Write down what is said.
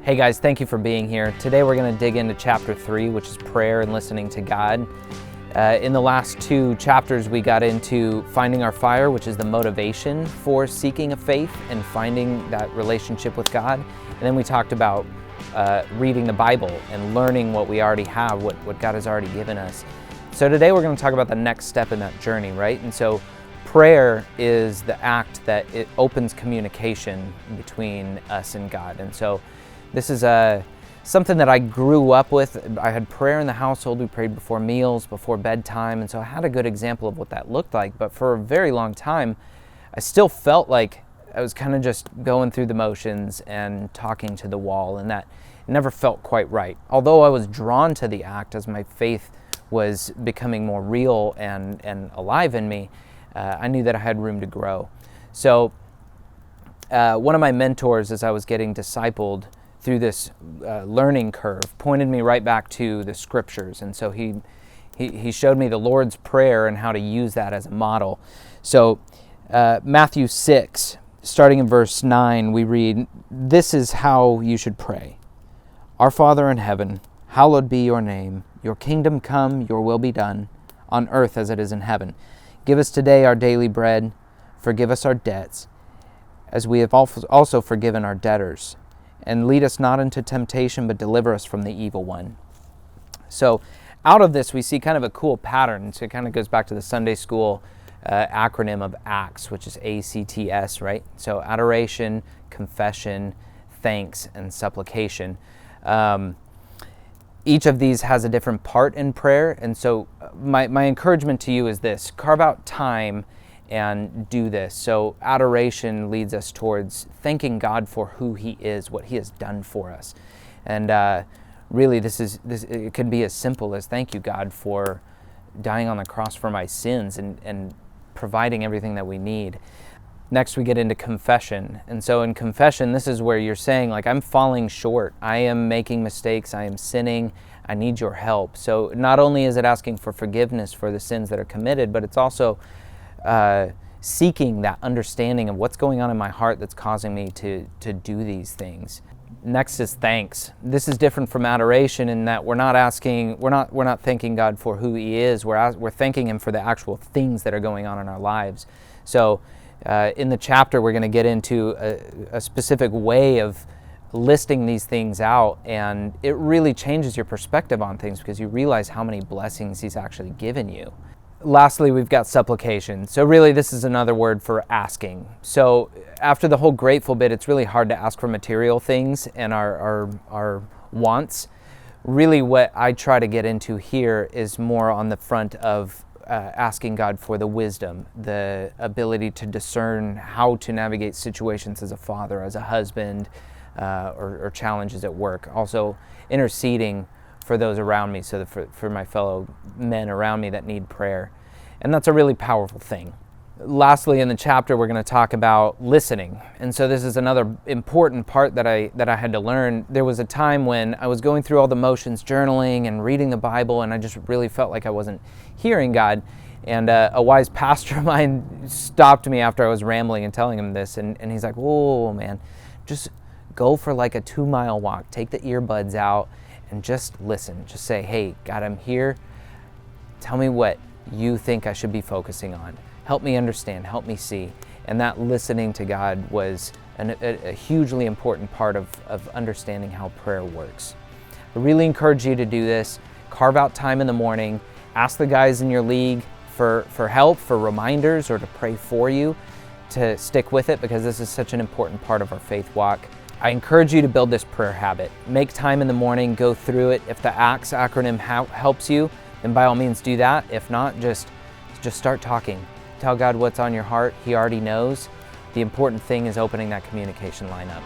Hey guys, thank you for being here. Today we're going to dig into chapter 3, which is prayer and listening to God. In the last two chapters, we got into finding our fire, which is the motivation for seeking a faith and finding that relationship with God. And then we talked about reading the Bible and learning what we already have, what God has already given us. So today we're going to talk about the next step in that journey, right? And so prayer is the act that it opens communication between us and God. And so this is something that I grew up with. I had prayer in the household. We prayed before meals, before bedtime, and so I had a good example of what that looked like. But for a very long time, I still felt like I was kind of just going through the motions and talking to the wall, and that never felt quite right. Although I was drawn to the act as my faith was becoming more real and alive in me, I knew that I had room to grow. So one of my mentors, as I was getting discipled through this learning curve, pointed me right back to the scriptures. And so he showed me the Lord's Prayer and how to use that as a model. So Matthew 6, starting in verse 9, we read, "This is how you should pray. Our Father in heaven, hallowed be your name. Your kingdom come, your will be done, on earth as it is in heaven. Give us today our daily bread. Forgive us our debts, as we have also forgiven our debtors. And lead us not into temptation, but deliver us from the evil one." So out of this, we see kind of a cool pattern. So it kind of goes back to the Sunday school acronym of ACTS, which is ACTS, right? So adoration, confession, thanks, and supplication. Each of these has a different part in prayer. And so my encouragement to you is this: carve out time and do this. So adoration leads us towards thanking God for who He is, what He has done for us. And really it could be as simple as, thank you, God, for dying on the cross for my sins and providing everything that we need. Next, we get into confession. And so in confession, this is where you're saying, like, I'm falling short. I am making mistakes. I am sinning. I need your help. So not only is it asking for forgiveness for the sins that are committed, but it's also seeking that understanding of what's going on in my heart that's causing me to do these things. Next is thanks. This is different from adoration in that we're not thanking God for who He is. We're thanking Him for the actual things that are going on in our lives. So in the chapter, we're going to get into a specific way of listing these things out, and it really changes your perspective on things because you realize how many blessings He's actually given you. Lastly, we've got supplication. So really, this is another word for asking. So after the whole grateful bit, it's really hard to ask for material things and our wants. Really, what I try to get into here is more on the front of asking God for the wisdom, the ability to discern how to navigate situations as a father, as a husband, or challenges at work. Also, interceding for those around me, so that for my fellow men around me that need prayer. And that's a really powerful thing. Lastly, in the chapter, we're going to talk about listening. And so this is another important part that I had to learn. There was a time when I was going through all the motions, journaling and reading the Bible, and I just really felt like I wasn't hearing God. And a wise pastor of mine stopped me after I was rambling and telling him this, and he's like, "Whoa, man, just go for like a 2-mile walk. Take the earbuds out and just listen. Just say, hey, God, I'm here. Tell me what you think I should be focusing on. Help me understand. Help me see." And that listening to God was a hugely important part of understanding how prayer works. I really encourage you to do this. Carve out time in the morning. Ask the guys in your league for help, for reminders, or to pray for you to stick with it, because this is such an important part of our faith walk. I encourage you to build this prayer habit. Make time in the morning, go through it. If the ACTS acronym helps you, then by all means do that. If not, just start talking. Tell God what's on your heart. He already knows. The important thing is opening that communication line up.